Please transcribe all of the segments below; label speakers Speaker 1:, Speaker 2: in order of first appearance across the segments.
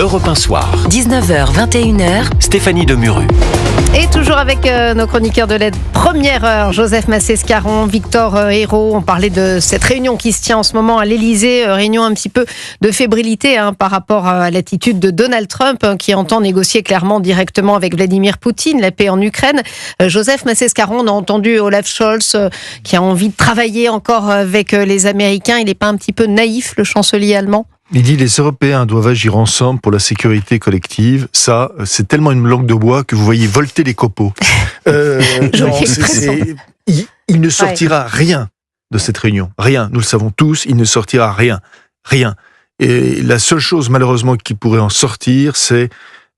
Speaker 1: Europe 1 Soir.
Speaker 2: 19h, 21h.
Speaker 1: Stéphanie Demuru.
Speaker 3: Et toujours avec nos chroniqueurs de l'aide première heure, Joseph Massé-Scaron, Victor Hérault. On parlait de cette réunion qui se tient en ce moment à l'Elysée, réunion un petit peu de fébrilité par rapport à l'attitude de Donald Trump qui entend négocier clairement directement avec Vladimir Poutine la paix en Ukraine. Joseph Massé-Scaron, on a entendu Olaf Scholz qui a envie de travailler encore avec les Américains. Il n'est pas un petit peu naïf, le chancelier allemand ?
Speaker 4: Il dit les Européens doivent agir ensemble pour la sécurité collective. Ça, c'est tellement une langue de bois que vous voyez volter les copeaux. Il ne sortira rien de cette réunion. Rien. Nous le savons tous, il ne sortira rien. Rien. Et la seule chose, malheureusement, qui pourrait en sortir, c'est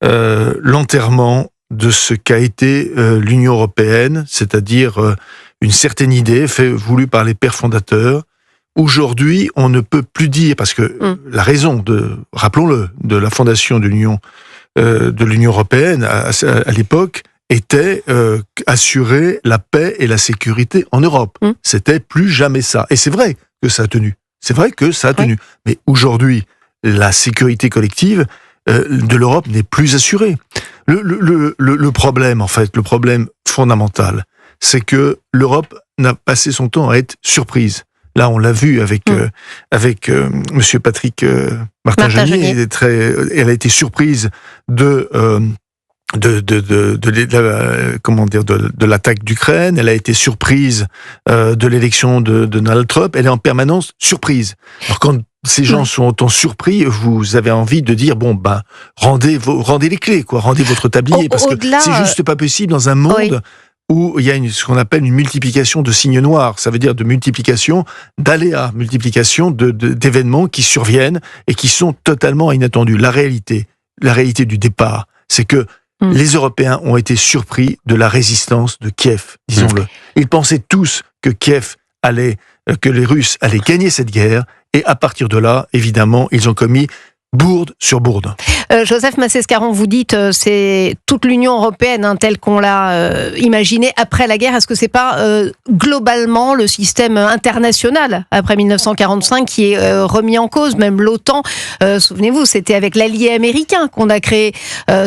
Speaker 4: l'enterrement de ce qu'a été l'Union européenne, c'est-à-dire une certaine idée voulue par les pères fondateurs. Aujourd'hui, on ne peut plus dire, parce que la raison rappelons-le, de la fondation de l'Union européenne à l'époque était assurer la paix et la sécurité en Europe. C'était plus jamais ça. Et c'est vrai que ça a tenu. Oui. Mais aujourd'hui, la sécurité collective de l'Europe n'est plus assurée. Le problème, en fait, le problème fondamental, c'est que l'Europe n'a passé son temps à être surprise. Là, on l'a vu avec Monsieur Patrick Martin-Genier. Elle a été surprise de l'attaque d'Ukraine. Elle a été surprise de l'élection de Donald Trump. Elle est en permanence surprise. Alors quand ces gens sont autant surpris, vous avez envie de dire rendez les clés, quoi, rendez votre tablier, parce que c'est juste pas possible dans un monde. Où il y a ce qu'on appelle une multiplication de signes noirs, ça veut dire de multiplication d'aléas, multiplication d'événements qui surviennent et qui sont totalement inattendus. La réalité du départ, c'est que les Européens ont été surpris de la résistance de Kiev, disons-le. Ils pensaient tous que que les Russes allaient gagner cette guerre, et à partir de là, évidemment, ils ont commis bourde sur bourde.
Speaker 3: Joseph Massé-Scaron, vous dites c'est toute l'Union européenne telle qu'on l'a imaginée après la guerre. Est-ce que c'est pas globalement le système international après 1945 qui est remis en cause? Même l'OTAN, souvenez-vous, c'était avec l'allié américain qu'on a créé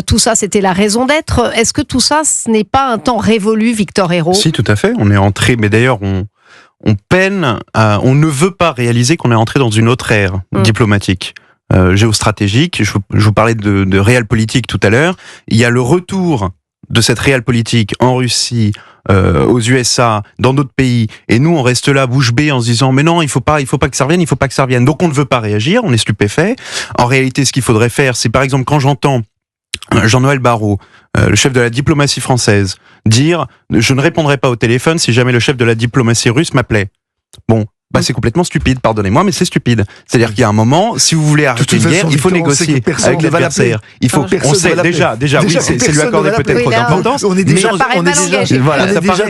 Speaker 3: tout ça. C'était la raison d'être. Est-ce que tout ça, ce n'est pas un temps révolu, Victor Hérault?
Speaker 5: Si, tout à fait. On est entré, mais d'ailleurs on peine, on ne veut pas réaliser qu'on est entré dans une autre ère diplomatique. Géostratégique, je vous parlais de réel politique tout à l'heure, il y a le retour de cette réelle politique en Russie, aux USA, dans d'autres pays, et nous on reste là bouche bée en se disant mais non, il faut pas que ça revienne, donc on ne veut pas réagir, on est stupéfait. En réalité, ce qu'il faudrait faire, c'est par exemple quand j'entends Jean-Noël Barrot, le chef de la diplomatie française, dire je ne répondrai pas au téléphone si jamais le chef de la diplomatie russe m'appelait. Bon, c'est complètement stupide, pardonnez-moi, mais c'est stupide. C'est-à-dire qu'il y a un moment, si vous voulez arrêter une guerre, il faut négocier avec l'adversaire. On sait déjà, oui, c'est lui accorder peut-être trop d'importance.
Speaker 4: On est déjà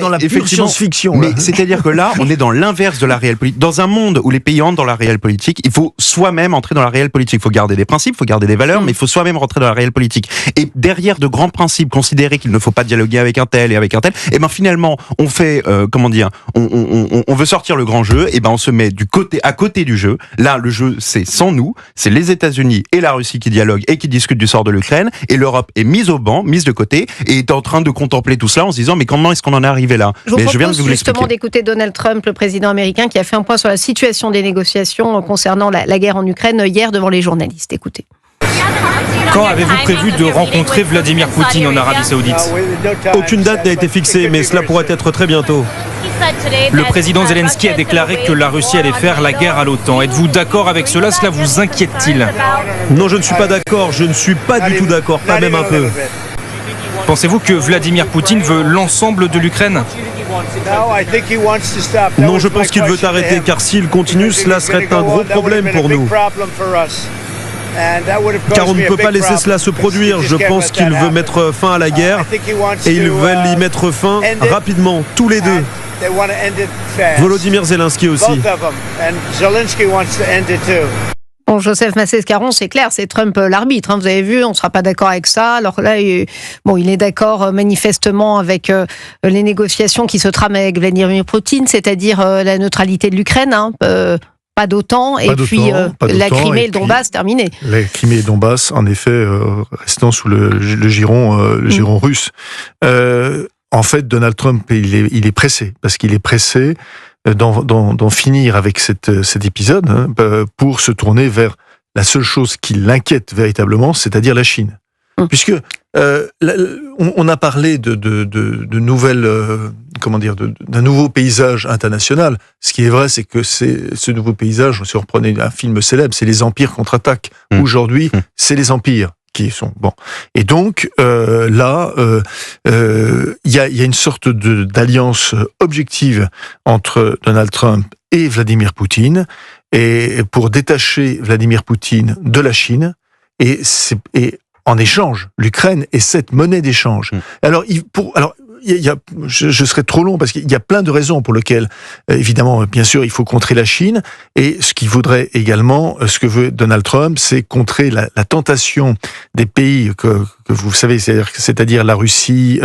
Speaker 4: dans la pure science-fiction.
Speaker 5: Mais c'est-à-dire que là, on est dans l'inverse de la réelle politique. Dans un monde où les pays entrent dans la réelle politique, il faut soi-même entrer dans la réelle politique. Il faut garder des principes, il faut garder des valeurs, mais il faut soi-même rentrer dans la réelle politique. Et derrière de grands principes, considérer qu'il ne faut pas dialoguer avec un tel et avec un tel, et finalement, on fait, on veut sortir le grand jeu, et on se met à côté du jeu. Là, le jeu, c'est sans nous, c'est les États-Unis et la Russie qui dialoguent et qui discutent du sort de l'Ukraine, et l'Europe est mise au banc, mise de côté, et est en train de contempler tout cela en se disant mais comment est-ce qu'on en est arrivé là?
Speaker 3: Je vous propose justement d'écouter Donald Trump, le président américain, qui a fait un point sur la situation des négociations concernant la guerre en Ukraine hier devant les journalistes. Écoutez.
Speaker 6: Quand avez-vous prévu de rencontrer Vladimir Poutine en Arabie Saoudite?
Speaker 7: Aucune date n'a été fixée, mais cela pourrait être très bientôt.
Speaker 6: Le président Zelensky a déclaré que la Russie allait faire la guerre à l'OTAN. Êtes-vous d'accord avec cela? Cela vous inquiète-t-il?
Speaker 7: Non, je ne suis pas d'accord, je ne suis pas du tout d'accord, pas même un peu.
Speaker 6: Pensez-vous que Vladimir Poutine veut l'ensemble de l'Ukraine?
Speaker 7: Non, je pense qu'il veut arrêter, car s'il continue, cela serait un gros problème pour nous. Car on ne peut pas laisser cela se produire. Je pense qu'il veut mettre fin à la guerre et ils veulent y mettre fin rapidement, tous les deux. Volodymyr Zelensky aussi.
Speaker 3: Bon, Joseph Massé-Scaron, c'est clair, c'est Trump l'arbitre. Vous avez vu, on ne sera pas d'accord avec ça. Alors là, il est d'accord manifestement avec les négociations qui se trament avec Vladimir Poutine, c'est-à-dire la neutralité de l'Ukraine. pas d'OTAN, et puis la Crimée et le Donbass, terminé.
Speaker 4: La Crimée et le Donbass, en effet, restant sous le giron russe. En fait, Donald Trump, il est pressé, parce qu'il est pressé d'en finir avec cet épisode, hein, pour se tourner vers la seule chose qui l'inquiète véritablement, c'est-à-dire la Chine. Puisque on a parlé de nouvelles, d'un nouveau paysage international. Ce qui est vrai, c'est que ce nouveau paysage, si on reprenait un film célèbre, c'est les empires contre-attaquent. Aujourd'hui, c'est les empires qui sont bon. Et donc là, il y a une sorte d'alliance objective entre Donald Trump et Vladimir Poutine, et pour détacher Vladimir Poutine de la Chine, et en échange, l'Ukraine est cette monnaie d'échange. Alors, je serais trop long parce qu'il y a plein de raisons pour lesquelles, évidemment, bien sûr, il faut contrer la Chine. Et ce qu'il voudrait également, ce que veut Donald Trump, c'est contrer la tentation des pays que vous savez, c'est-à-dire la Russie,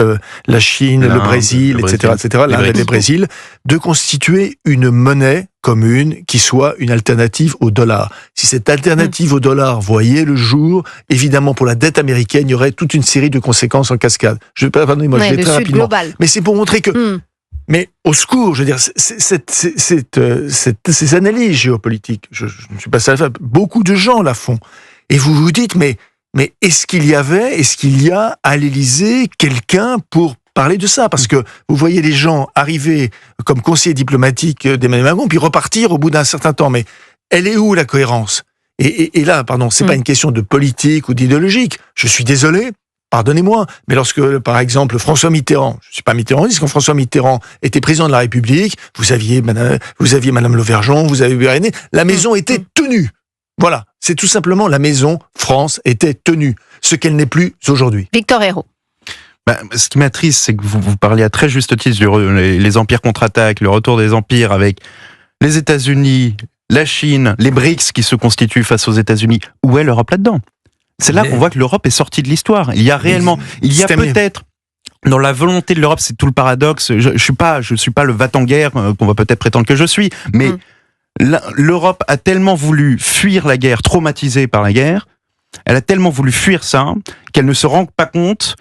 Speaker 4: la Chine, le Brésil, etc., l'Inde et le Brésil, de constituer une monnaie commune qui soit une alternative au dollar. Si cette alternative au dollar voyait le jour, évidemment, pour la dette américaine, il y aurait toute une série de conséquences en cascade. Pardonnez-moi, je vais très rapidement. Global. Mais c'est pour montrer que... Mais au secours, je veux dire, ces analyses géopolitiques, je ne suis pas seul à faire, beaucoup de gens la font. Et vous vous dites, mais est-ce qu'il y a à l'Élysée quelqu'un pour parler de ça? Parce que vous voyez les gens arriver comme conseillers diplomatiques d'Emmanuel Macron, puis repartir au bout d'un certain temps. Mais elle est où la cohérence? Et là, pardon, c'est pas une question de politique ou d'idéologique. Je suis désolé. Pardonnez-moi, mais lorsque, par exemple, François Mitterrand, je ne suis pas mitterrandiste, quand François Mitterrand était président de la République, vous aviez Madame Lauvergeon, vous avez René, la maison était tenue. Voilà, c'est tout simplement la maison France était tenue, ce qu'elle n'est plus aujourd'hui.
Speaker 3: Victor Hérault.
Speaker 5: Ce qui m'attriste, c'est que vous parliez à très juste titre les empires contre-attaquent, le retour des empires avec les États-Unis, la Chine, les BRICS qui se constituent face aux États-Unis. Où est l'Europe là-dedans? C'est là qu'on voit que l'Europe est sortie de l'histoire. Il y a peut-être, dans la volonté de l'Europe, c'est tout le paradoxe. Je suis pas le va-t-en-guerre qu'on va peut-être prétendre que je suis, mais l'Europe a tellement voulu fuir la guerre, traumatisée par la guerre, elle a tellement voulu fuir ça, qu'elle ne se rend pas compte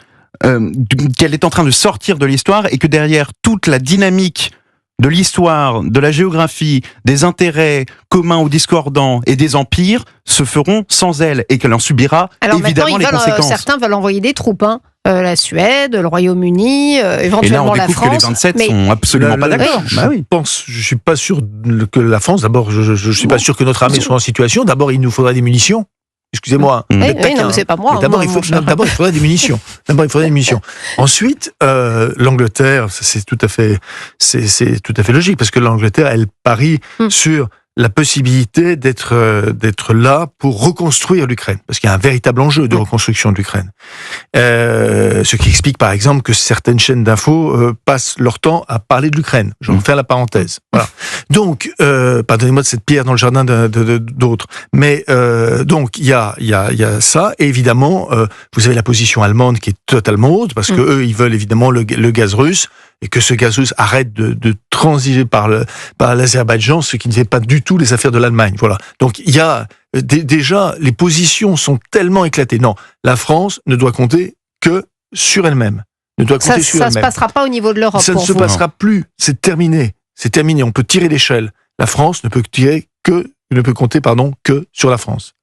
Speaker 5: qu'elle est en train de sortir de l'histoire, et que derrière toute la dynamique de l'histoire, de la géographie, des intérêts communs ou discordants et des empires se feront sans elle, et qu'elle en subira évidemment les conséquences.
Speaker 3: Certains veulent envoyer des troupes, la Suède, le Royaume-Uni, éventuellement la France. Et là, on découvre
Speaker 5: que les 27 sont absolument pas d'accord.
Speaker 4: Je suis pas sûr que la France, d'abord, je suis pas sûr que notre armée soit en situation. D'abord, il nous faudra des munitions. Excusez-moi.
Speaker 3: Non, mais c'est pas moi.
Speaker 4: D'abord, il faudrait des munitions. Ensuite, l'Angleterre, c'est tout à fait logique, parce que l'Angleterre, elle parie sur la possibilité d'être là pour reconstruire l'Ukraine, parce qu'il y a un véritable enjeu de reconstruction de l'Ukraine. Ce qui explique par exemple que certaines chaînes d'infos passent leur temps à parler de l'Ukraine. Je vais faire la parenthèse. Voilà. Donc, pardonnez-moi de cette pierre dans le jardin d'autres. Mais donc il y a ça, et évidemment vous avez la position allemande qui est totalement haute, parce que eux ils veulent évidemment le gaz russe, et que ce gaz russe arrête de transiger par l'Azerbaïdjan, ce qui ne fait pas du tout les affaires de l'Allemagne. Voilà. Donc il y a déjà, les positions sont tellement éclatées. Non, la France ne doit compter que sur elle-même.
Speaker 3: Ça ne se passera pas au niveau de l'Europe.
Speaker 4: Ça ne se passera plus. C'est terminé. On peut tirer l'échelle. La France ne peut compter que sur la France.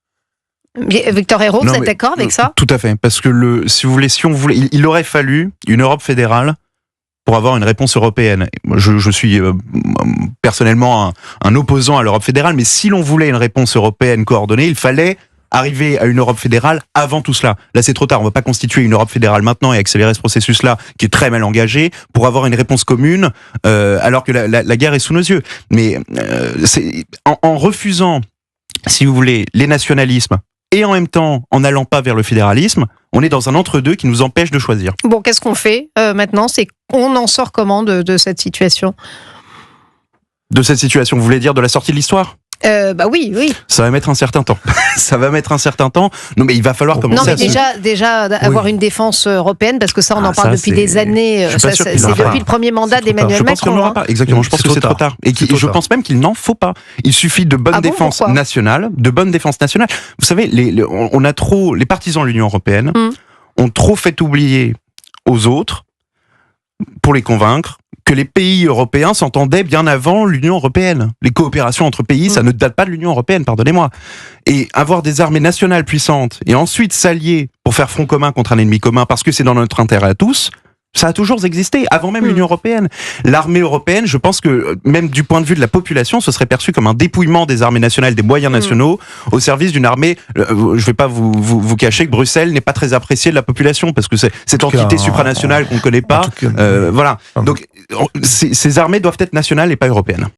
Speaker 3: Victor Hérault, vous êtes d'accord avec ça?
Speaker 5: Tout à fait. Parce que si on voulait, il aurait fallu une Europe fédérale pour avoir une réponse européenne. Je suis personnellement un opposant à l'Europe fédérale, mais si l'on voulait une réponse européenne coordonnée, il fallait arriver à une Europe fédérale avant tout cela. Là, c'est trop tard. On ne va pas constituer une Europe fédérale maintenant et accélérer ce processus-là, qui est très mal engagé, pour avoir une réponse commune, alors que la guerre est sous nos yeux. Mais en refusant, si vous voulez, les nationalismes, et en même temps, en n'allant pas vers le fédéralisme, on est dans un entre-deux qui nous empêche de choisir.
Speaker 3: Bon, qu'est-ce qu'on fait maintenant? On en sort comment de cette situation?
Speaker 5: De cette situation, vous voulez dire de la sortie de l'histoire?
Speaker 3: Bah oui.
Speaker 5: Ça va mettre un certain temps. Ça va mettre un certain temps. Non, mais il va falloir commencer
Speaker 3: déjà avoir une défense européenne, parce que ça, on en parle depuis des années. C'est depuis le premier mandat d'Emmanuel Macron.
Speaker 5: Je pense qu'il n'y en aura pas. Exactement. Je pense que c'est trop tard. Et je pense même qu'il n'en faut pas. Il suffit de bonne défense nationale, Vous savez, les partisans de l'Union européenne ont trop fait oublier aux autres, pour les convaincre, que les pays européens s'entendaient bien avant l'Union européenne. Les coopérations entre pays, ça ne date pas de l'Union européenne, pardonnez-moi. Et avoir des armées nationales puissantes, et ensuite s'allier pour faire front commun contre un ennemi commun, parce que c'est dans notre intérêt à tous, ça a toujours existé, avant même l'Union européenne. L'armée européenne, je pense que, même du point de vue de la population, ce serait perçu comme un dépouillement des armées nationales, des moyens nationaux, au service d'une armée. Je ne vais pas vous cacher que Bruxelles n'est pas très appréciée de la population, parce que c'est cette entité supranationale qu'on ne connaît pas. Voilà. Donc, ces armées doivent être nationales et pas européennes.